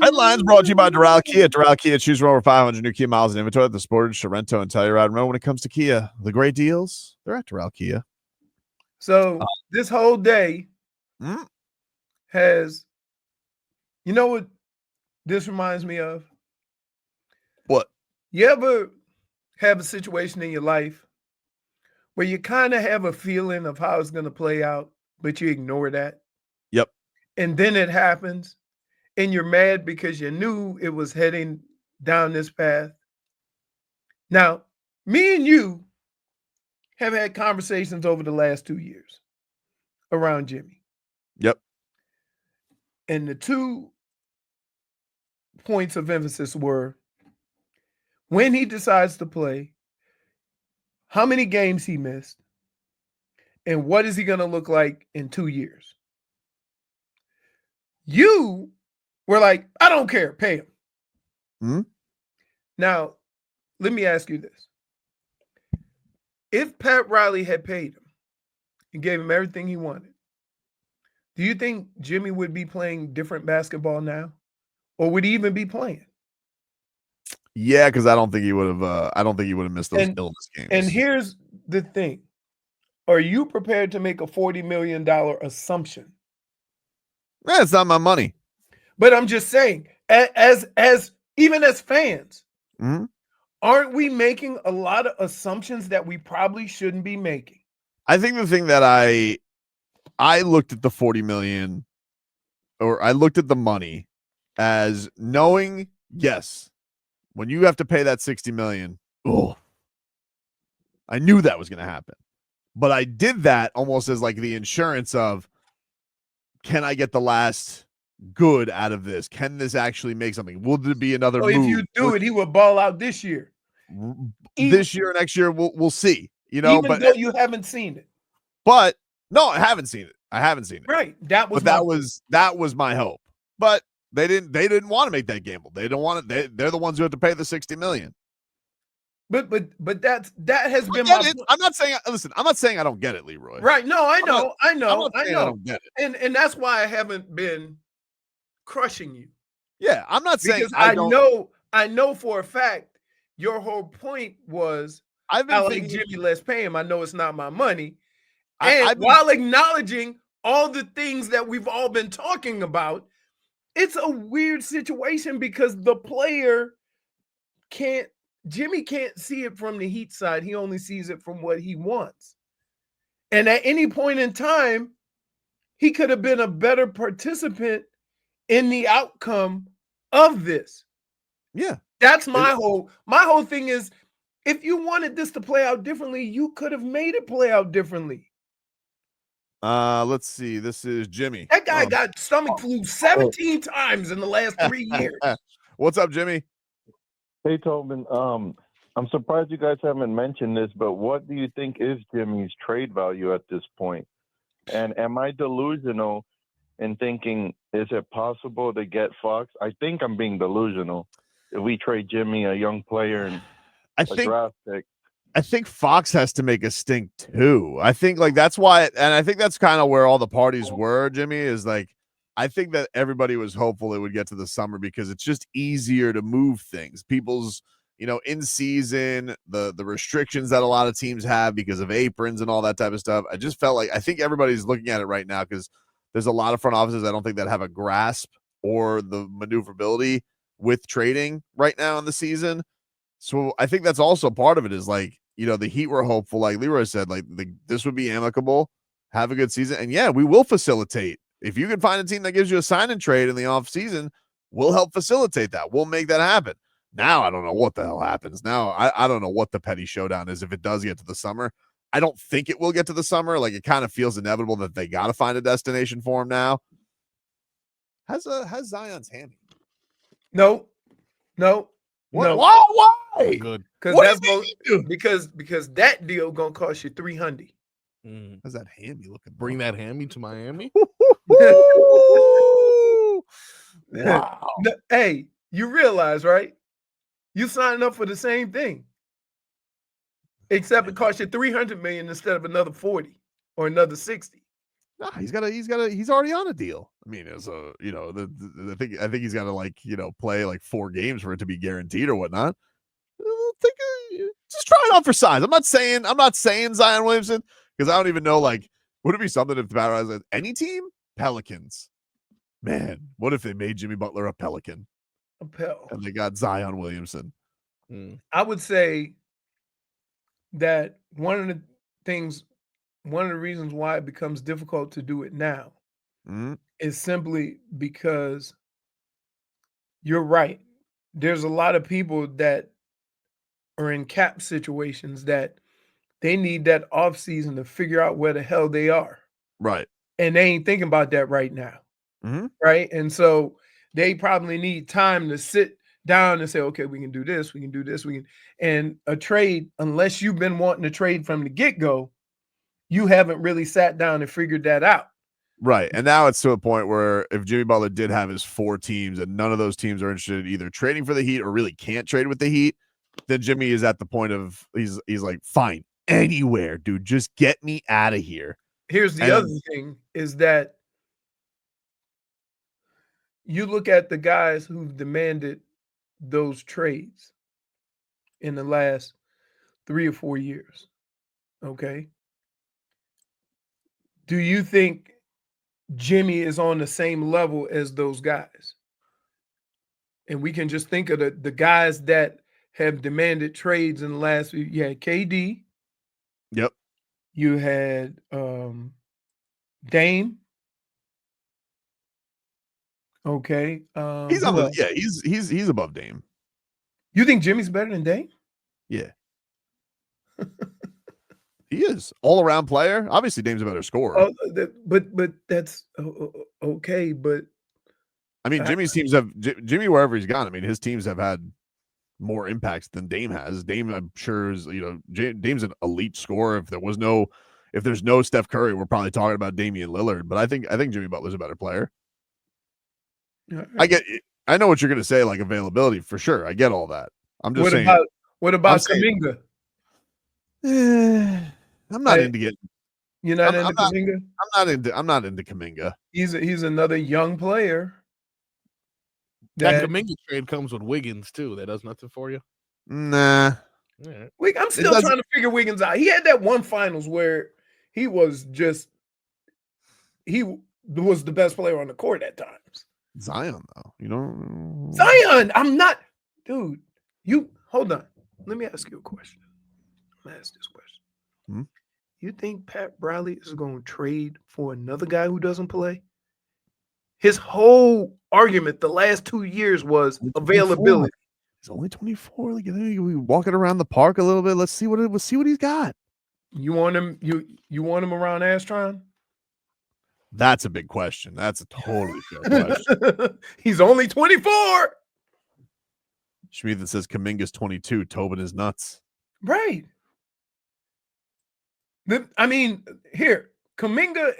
Headlines brought to you by Doral Kia. Doral Kia, choose from over 500 new Kia miles in inventory at the Sportage, Sorrento, and Telluride. Remember, when it comes to Kia, the great deals, they're at Doral Kia. So this whole day has, you know what this reminds me of? What? You ever have a situation in your life where you kind of have a feeling of how it's going to play out, but you ignore that? Yep. And then it happens, and you're mad because you knew it was heading down this path. Now, me and you have had conversations over the last 2 years around Jimmy. Yep. And the 2 points of emphasis were when he decides to play, how many games he missed, and what is he going to look like in 2 years? You were like, I don't care, pay him. Mm-hmm. Now, let me ask you this. If Pat Riley had paid him and gave him everything he wanted, do you think Jimmy would be playing different basketball now? Or would he even be playing? Yeah, because I don't think he would have. I don't think he would have missed those illness games. And here's the thing: are you prepared to make a $40 million assumption? It's not my money. But I'm just saying, as even as fans, aren't we making a lot of assumptions that we probably shouldn't be making? I think the thing that I looked at the 40 million, or I looked at the money as knowing, yes, when you have to pay that 60 million, I knew that was going to happen. But I did that almost as like the insurance of, can I get the last good out of this? Can this actually make something? Will there be another move? If you do it, he will ball out this year. This year, next year, we'll see. You know, even though you haven't seen it. But no, I haven't seen it. Right. That was my hope. But they didn't want to make that gamble. They don't want it. They're the ones who have to pay the 60 million. But that has been my point. I'm not saying I don't get it, Leroy. Right. No, I know. I don't get it. And that's why I haven't been crushing you. Yeah, I'm not saying because I know for a fact your whole point was I like Jimmy, let's pay him. I know it's not my money. And while acknowledging all the things that we've all been talking about, it's a weird situation because the player Jimmy can't see it from the Heat side. He only sees it from what he wants. And at any point in time, he could have been a better participant in the outcome of this. Yeah. That's my whole thing is, if you wanted this to play out differently, you could have made it play out differently. Let's see. This is Jimmy. That guy got stomach flu 17 times in the last 3 years. What's up, Jimmy? Hey, Tobin. I'm surprised you guys haven't mentioned this, but what do you think is Jimmy's trade value at this point? And am I delusional in thinking, is it possible to get Fox? I think I'm being delusional. If we trade Jimmy, a young player, and draft pick. I think Fox has to make a stink too. I think that's why, and I think that's kind of where all the parties were, Jimmy, is like, I think that everybody was hopeful it would get to the summer because it's just easier to move things. People's, in season, the restrictions that a lot of teams have because of aprons and all that type of stuff. I just felt like, I think everybody's looking at it right now because there's a lot of front offices I don't think that have a grasp or the maneuverability with trading right now in the season. So I think that's also part of it is like, the Heat were hopeful, like Leroy said, like this would be amicable, have a good season. And yeah, we will facilitate. If you can find a team that gives you a sign and trade in the off season, we'll help facilitate that. We'll make that happen. Now, I don't know what the hell happens. Now, I don't know what the petty showdown is if it does get to the summer. I don't think it will get to the summer. Like, it kind of feels inevitable that they got to find a destination for him now. How's Zion's hammy? No. What? No. Why? Good. Because that deal gonna cost you $300. How's that hammy looking? Bring that hammy to Miami. Wow. Hey, you realize, right? You signed up for the same thing, except it cost you $300 million instead of another 40 or another 60. Nah, he's already on a deal. I mean, as a I think he's got to play like 4 games for it to be guaranteed or whatnot. Just try it out for size. I'm not saying Zion Williamson because I don't even know. Like, would it be something if the Battle has any team? Pelicans. Man, what if they made Jimmy Butler a Pelican? And they got Zion Williamson. I would say that one of the reasons why it becomes difficult to do it now is simply because you're right. There's a lot of people that are in cap situations that they need that off season to figure out where the hell they are. Right. And they ain't thinking about that right now. Right. And so they probably need time to sit down and say, okay, we can do this, we can do this, and a trade, unless you've been wanting to trade from the get-go, you haven't really sat down and figured that out. Right. And now it's to a point where if Jimmy Butler did have his 4 teams and none of those teams are interested in either trading for the Heat or really can't trade with the Heat, then Jimmy is at the point of he's like, fine, anywhere, dude, just get me out of here. Here's the other thing is that you look at the guys who've demanded those trades in the last 3 or 4 years. Okay. Do you think Jimmy is on the same level as those guys? And we can just think of the guys that have demanded trades in the last few. You had KD. Yep. You had Dame. Okay. He's above Dame. You think Jimmy's better than Dame? Yeah. He is all-around player. Obviously, Dame's a better scorer. But that's okay. But I mean, Jimmy's teams have Jimmy wherever he's gone. I mean, his teams have had more impacts than Dame has. Dame, I'm sure, is Dame's an elite scorer. If there's no Steph Curry, we're probably talking about Damian Lillard. But I think Jimmy Butler's a better player. Right. I know what you're going to say, like availability for sure. I get all that. I'm just saying. What about Kuminga? I'm not into getting. You're not into Kuminga? I'm not into Kuminga. He's another young player. That Kuminga trade comes with Wiggins too. That does nothing for you. Nah. I'm still trying to figure Wiggins out. He had that one finals where he was the best player on the court at times. Zion, though, Zion, I'm not, dude. You hold on. Let me ask you a question. I'm gonna ask this question. You think Pat Briley is going to trade for another guy who doesn't play? His whole argument the last 2 years was availability. He's only 24. Like, we walking around the park a little bit. Let's see what he's got. You want him? You want him around Astron? That's a big question. That's a totally fair question. He's only 24. Schmieden says Kuminga's 22. Tobin is nuts. Right. I mean, here, Kuminga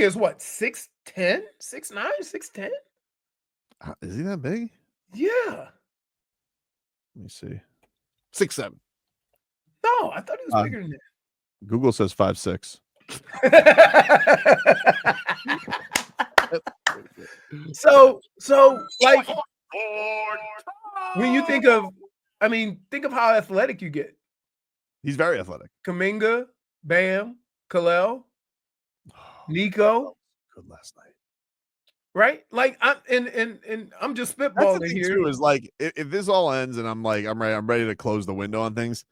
is what, 6'10", 6'9", 6'10"? Is he that big? Yeah. Let me see. 6'7". No, I thought he was bigger than that. Google says 5'6". So like when you think of how athletic you get. He's very athletic. Kuminga, Bam, Kalel, Nico. Good last night. Right? Like I'm just spitballing here. Too, is like if this all ends and I'm ready to close the window on things.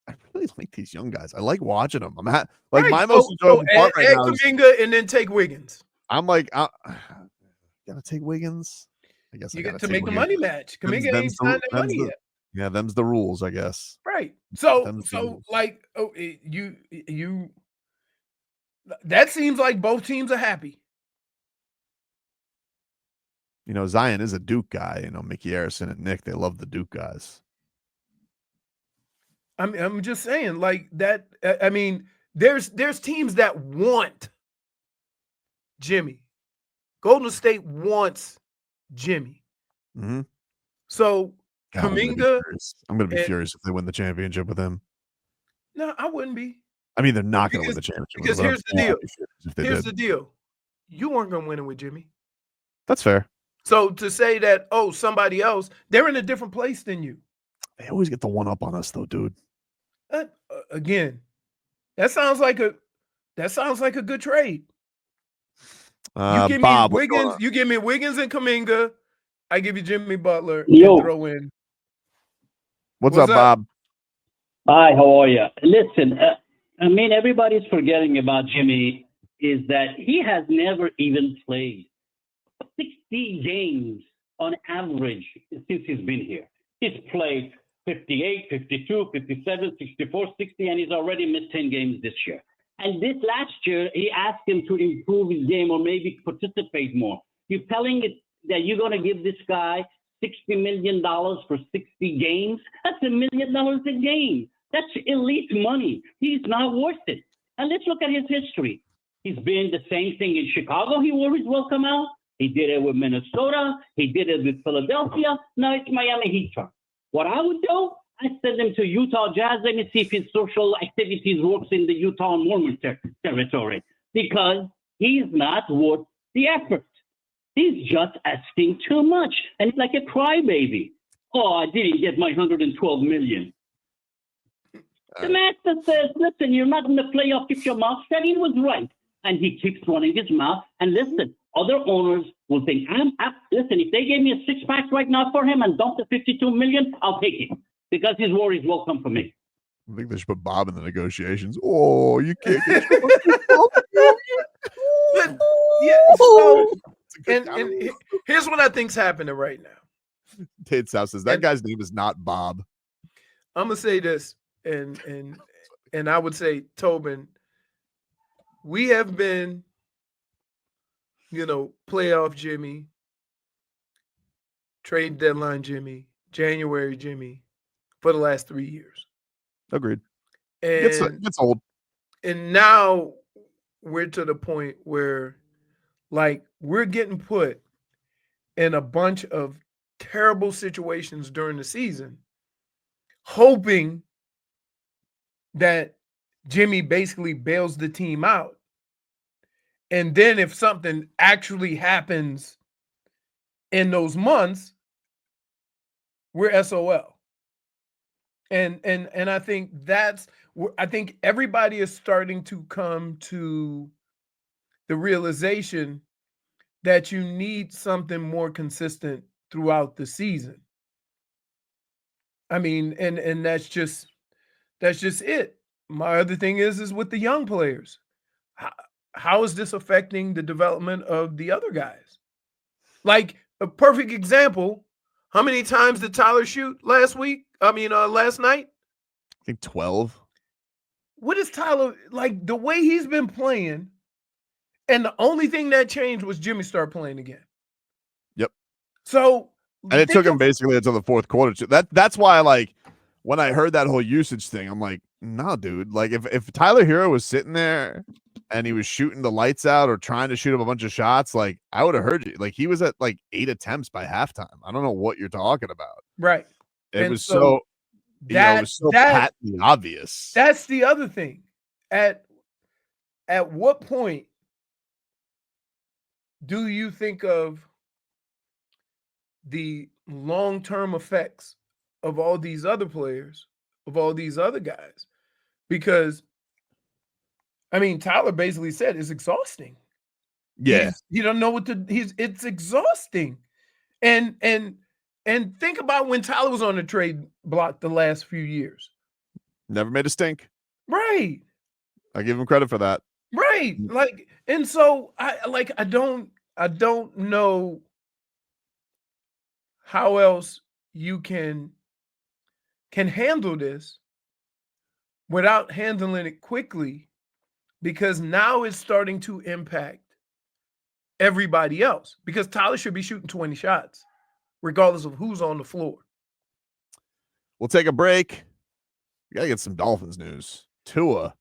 I really like these young guys. I like watching them. My most enjoyable part right now is Kuminga and then take Wiggins. I'm like, gotta take Wiggins. I guess you got to make the money match. Kuminga ain't signed that money yet. Yeah, them's the rules, I guess. Right. So like, you. That seems like both teams are happy. Zion is a Duke guy. Mickey Harrison and Nick, they love the Duke guys. I'm just saying, like that. I mean, there's teams that want Jimmy. Golden State wants Jimmy. Mm-hmm. So Kuminga, I'm gonna be furious if they win the championship with him. No, I wouldn't be. I mean, they're not going to win the championship. Because here's the deal. Here's the deal. You weren't going to win it with Jimmy. That's fair. So to say that, oh, somebody else, they're in a different place than you. They always get the one up on us, though, dude. Again, that sounds like a good trade. You give Bob, me Wiggins. You give me Wiggins and Kuminga. I give you Jimmy Butler. Yo. And throw in. What's up, Bob? Hi, how are you? Listen, I mean, everybody's forgetting about Jimmy is that he has never even played 60 games on average since he's been here. He's played 58, 52, 57, 64, 60, and he's already missed 10 games this year. And this last year, he asked him to improve his game or maybe participate more. You're telling it that you're going to give this guy $60 million for 60 games? That's $1 million a game. That's elite money. He's not worth it. And let's look at his history. He's been the same thing in Chicago. He always will come out. He did it with Minnesota. He did it with Philadelphia. Now it's Miami Heat turn. What I would do, I send him to Utah Jazz. Let me see if his social activities works in the Utah and Mormon territory, because he's not worth the effort. He's just asking too much. And it's like a crybaby. Oh, I didn't get my $112 million. The master says, listen, you're not in the playoff. Keep your mouth shut. He was right. And he keeps running his mouth. And listen, other owners will think, listen, if they gave me a six-pack right now for him and dumped the $52 million, I'll take it, because his worries will come from me. I think they should put Bob in the negotiations. Oh, you can't get But, yeah, so, and here's what I think's happening right now. Tate's house says that guy's name is not Bob. I'm gonna say this, and I would say, Tobin, we have been, playoff Jimmy, trade deadline Jimmy, January Jimmy, for the last 3 years. Agreed. And it's old. And now we're to the point where, like, we're getting put in a bunch of terrible situations during the season, hoping that Jimmy basically bails the team out. And then if something actually happens in those months, we're SOL. And I think I think everybody is starting to come to the realization that you need something more consistent throughout the season. I mean, and that's just it. My other thing is with the young players. How is this affecting the development of the other guys? Like, a perfect example, how many times did Tyler shoot last night? I think 12. What is Tyler, like, the way he's been playing, and the only thing that changed was Jimmy started playing again. Yep. So, and it took him basically until the fourth quarter. That's why, like, when I heard that whole usage thing, I'm like, no, dude. Like, if Tyler Hero was sitting there and he was shooting the lights out or trying to shoot up a bunch of shots, like, I would have heard you. Like, he was at like 8 attempts by halftime. I don't know what you're talking about. Right. It was so patently obvious. That's the other thing. At what point do you think of the long-term effects of all these other players, of all these other guys? Because, I mean, Tyler basically said it's exhausting. Yeah. He don't know it's exhausting. And think about when Tyler was on the trade block the last few years. Never made a stink. Right. I give him credit for that. Right. Like, and so I don't know how else you can handle this without handling it quickly, because now it's starting to impact everybody else, because Tyler should be shooting 20 shots regardless of who's on the floor. We'll take a break. We got to get some Dolphins news. Tua